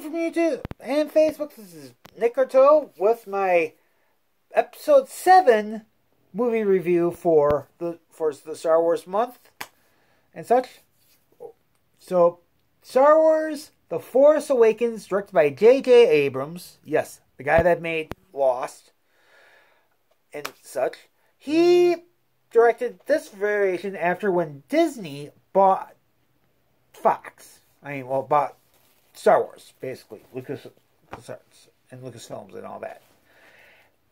everyone from YouTube and Facebook. This is Nick Arto with my episode 7 movie review for the Star Wars month and such. So, Star Wars The Force Awakens, directed by J.J. Abrams. Yes, the guy that made Lost and such. He directed this variation after when Disney bought Fox. Bought Star Wars, basically. LucasArts and Lucasfilms and all that.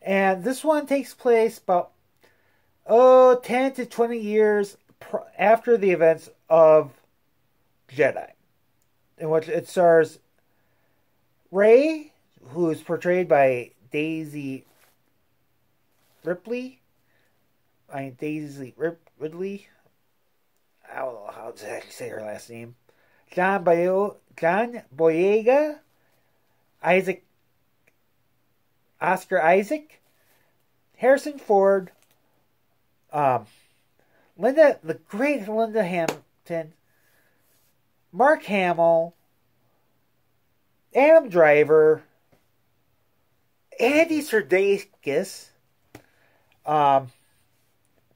And this one takes place about 10 to 20 years after the events of Jedi, in which it stars Rey, who is portrayed by Daisy Ridley. I don't know how to actually say her last name. John Boyega, Oscar Isaac, Harrison Ford, the great Linda Hamilton, Mark Hamill, Adam Driver, Andy Serkis,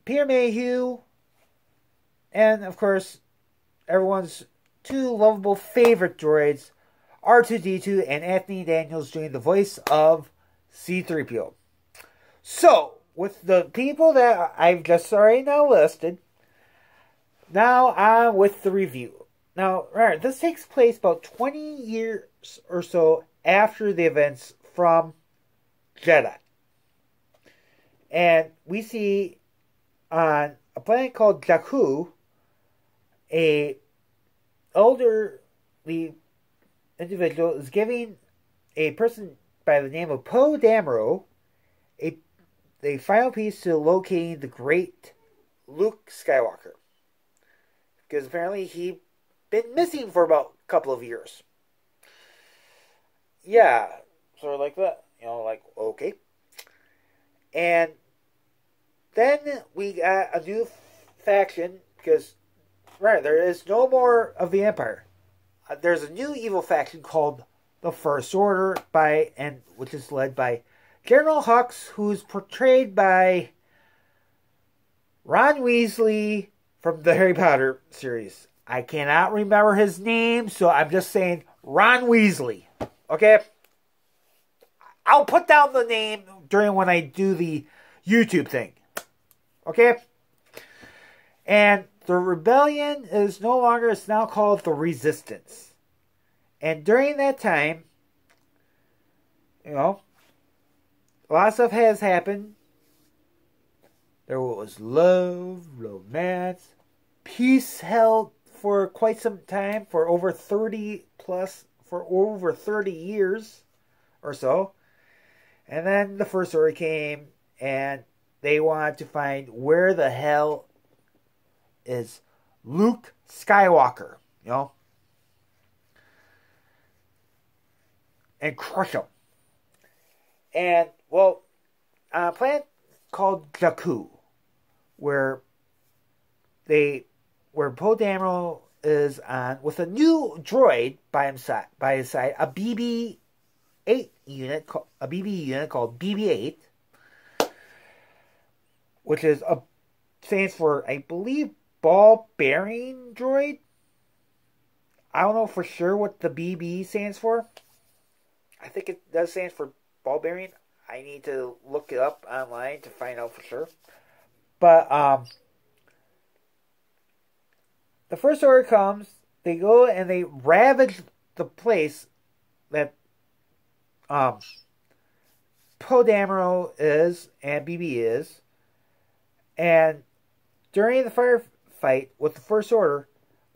Peter Mayhew, and of course, everyone's two lovable favorite droids, R2-D2 and Anthony Daniels, doing the voice of C-3PO. So, with the people that I've just already now listed, now on with the review. Now, remember, this takes place about 20 years or so after the events from Jedi. And we see on a planet called Jakku, a elderly individual is giving a person by the name of Poe Dameron a final piece to locating the great Luke Skywalker. Because apparently he'd been missing for about a couple of years. Yeah, sort of like that. Okay. And then we got a new faction, because there is no more of the Empire. There's a new evil faction called the First Order, which is led by General Hux, who's portrayed by Ron Weasley from the Harry Potter series. I cannot remember his name, so I'm just saying Ron Weasley. Okay? I'll put down the name when I do the YouTube thing. Okay? And the rebellion is no longer, it's now called the Resistance. And during that time, a lot of stuff has happened. There was love, romance, peace held for quite some time, for over 30 years or so. And then the First Order came, and they wanted to find where the hell is Luke Skywalker, and crush him. And, on a planet called Jakku, where Poe Dameron is on with a new droid by his side, a BB-8 unit, called BB-8, which stands for, I believe, ball bearing droid. I don't know for sure what the BB stands for. I think it does stand for ball bearing. I need to look it up online to find out for sure. But the First Order comes. They go and they ravage the place that Poe Dameron is and BB is. And during the firefight with the First Order,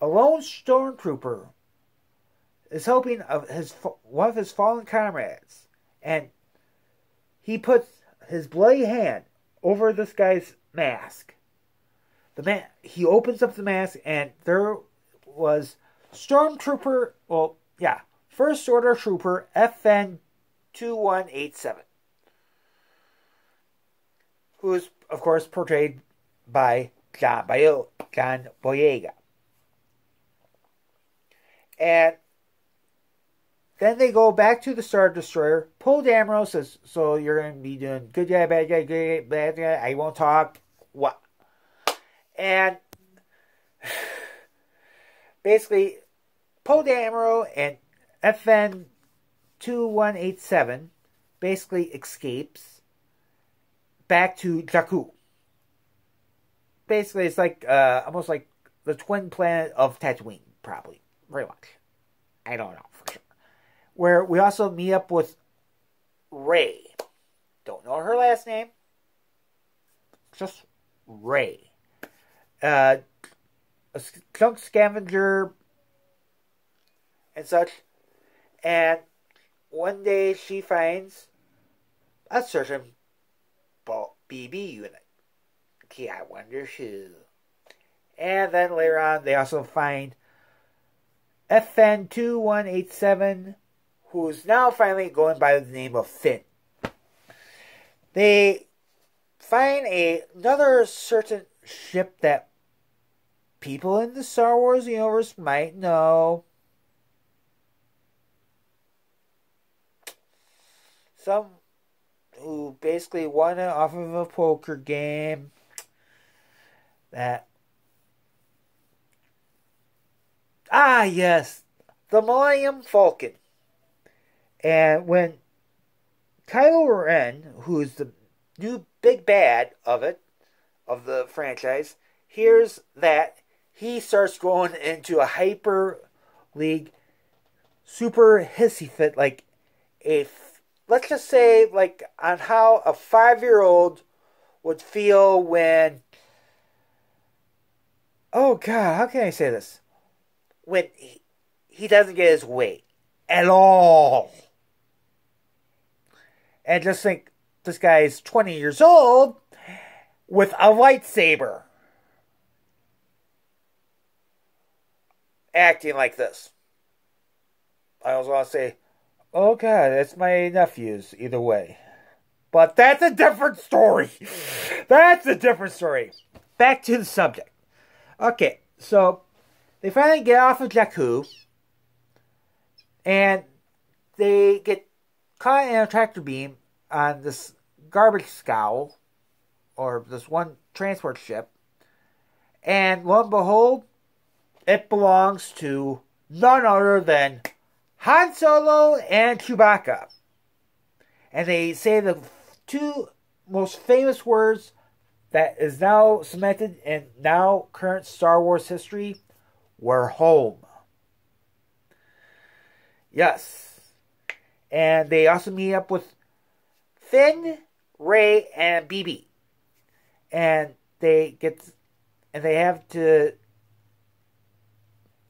a lone stormtrooper is helping one of his fallen comrades, and he puts his bloody hand over this guy's mask. He opens up the mask, and there was Stormtrooper, First Order Trooper FN 2187, who is, of course, portrayed by John Boyega. And then they go back to the Star Destroyer. Poe Dameron says, so you're going to be doing good guy, bad guy, good guy, bad guy. I won't talk. What? And basically, Poe Dameron and FN 2187 basically escapes back to Jakku. Basically, it's like almost like the twin planet of Tatooine, probably. Very much. I don't know for sure. Where we also meet up with Rey. Don't know her last name. Just Rey. A junk scavenger and such. And one day she finds a certain BB unit. Gee, I wonder who. And then later on, they also find FN 2187, who's now finally going by the name of Finn. They find another certain ship that people in the Star Wars universe might know. Some who basically won it off of a poker game. Yes, the Millennium Falcon. And when Kylo Ren, who's the new big bad of the franchise, hears that, he starts going into a hyper league super hissy fit, like let's just say, like, on how a 5-year-old would feel when, oh God, how can I say this? When he doesn't get his way at all. And just think, this guy's 20 years old with a lightsaber. Acting like this. I also want to say, oh God, that's my nephew's either way. But that's a different story. That's a different story. Back to the subject. Okay, so they finally get off of Jakku, and they get caught in a tractor beam on this garbage scow, or this one transport ship, and lo and behold, it belongs to none other than Han Solo and Chewbacca. And they say the two most famous words that is now cemented in now current Star Wars history: we're home. Yes. And they also meet up with Finn, Rey, and BB. And they have to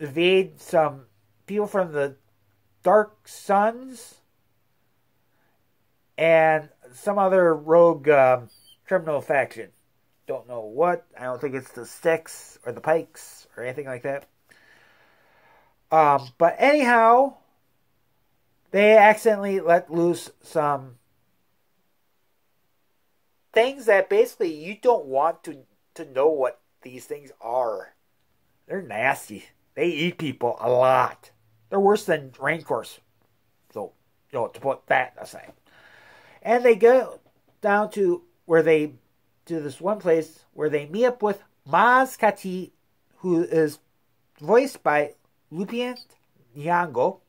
evade some people from the Dark Suns and some other rogue criminal faction. Don't know what. I don't think it's the Sticks or the Pikes or anything like that. But anyhow, they accidentally let loose some things that basically you don't want to know what these things are. They're nasty. They eat people a lot. They're worse than Rancors. So, to put that aside. And they go down to this one place where they meet up with Maz Kanata, who is voiced by Lupita Nyong'o.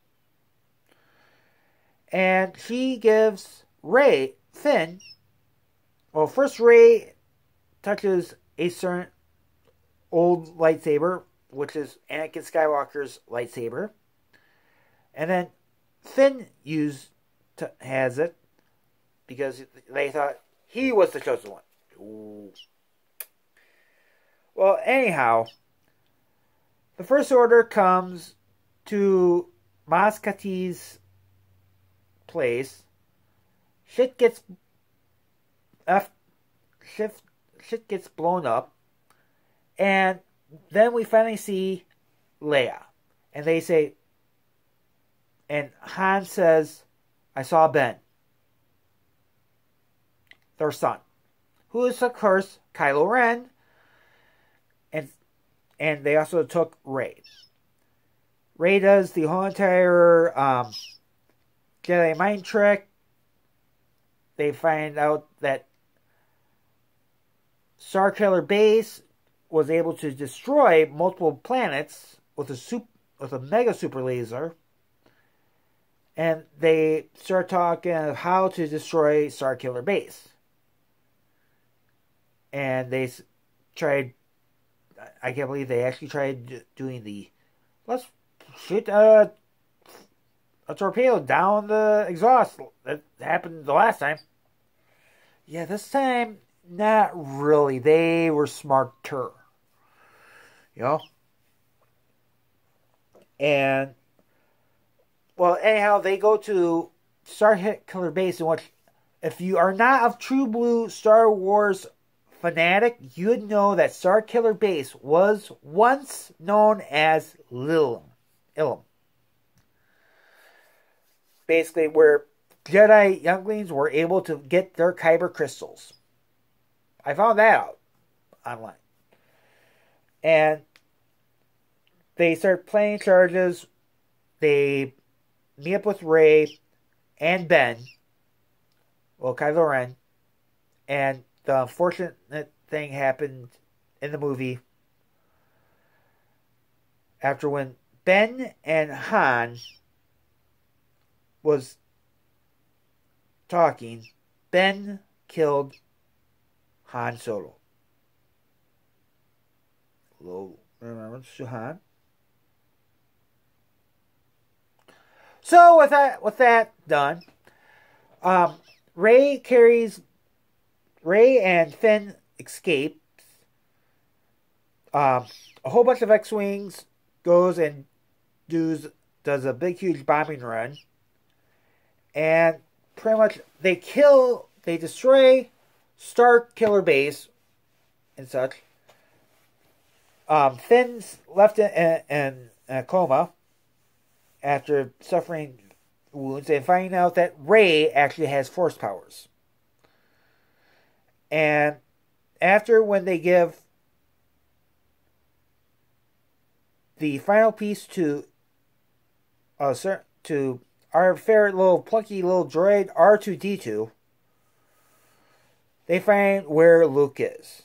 And she gives Finn. Well, first Rey touches a certain old lightsaber, which is Anakin Skywalker's lightsaber. And then Finn has it because they thought he was the chosen one. Ooh. Well, anyhow, the First Order comes to Maz Kanata's place. Shit gets blown up, and then we finally see Leia, and they say, and Han says, "I saw Ben," their son, who is of course Kylo Ren, and they also took Rey. Rey does the whole entire Jedi mind trick. They find out that Starkiller Base was able to destroy multiple planets with a mega super laser, and they start talking of how to destroy Starkiller Base. And they tried. I can't believe they actually tried doing the let's shoot a torpedo down the exhaust. That happened the last time. Yeah, this time, not really. They were smarter. You know? And, well, anyhow, they go to Starkiller Base, in which, if you are not a true blue Star Wars fanatic, you'd know that Starkiller Base was once known as Ilum. Basically, where Jedi younglings were able to get their kyber crystals. I found that out online. And they start playing charges. They meet up with Rey and Ben. Well, Kylo Ren. And the unfortunate thing happened in the movie after when Ben and Han was talking, Ben killed Han Solo. Little remembrance to Han. So with that done, Rey and Finn escape. A whole bunch of X-Wings goes and does a big huge bombing run. And pretty much they destroy Starkiller Base and such. Finn's left in a coma after suffering wounds and finding out that Rey actually has force powers. And after when they give the final piece to our favorite little plucky little droid R2-D2, they find where Luke is.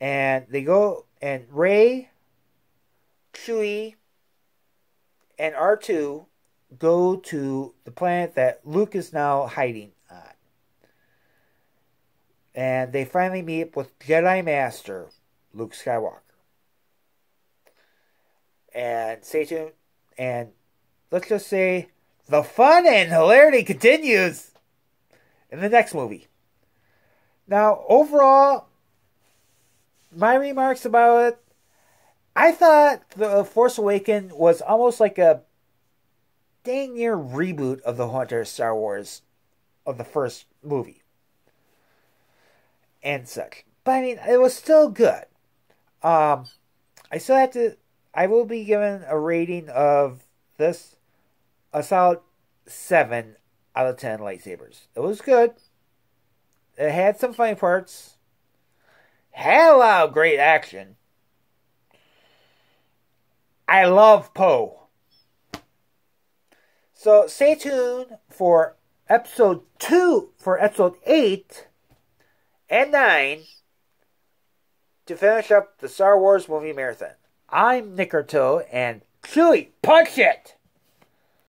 And they go, and Rey, Chewie, and R2 go to the planet that Luke is now hiding on. And they finally meet with Jedi Master Luke Skywalker. And stay tuned. And let's just say the fun and hilarity continues in the next movie. Now, overall, my remarks about it, I thought The Force Awakens was almost like a dang near reboot of the Haunter Star Wars of the first movie. And such. But I mean, it was still good. I will be given a rating of this a solid 7 out of 10 lightsabers. It was good. It had some funny parts. Had a lot of great action. I love Poe. So stay tuned for episode 8 and 9 to finish up the Star Wars movie marathon. I'm Nick Arto, and Chewie, punch it!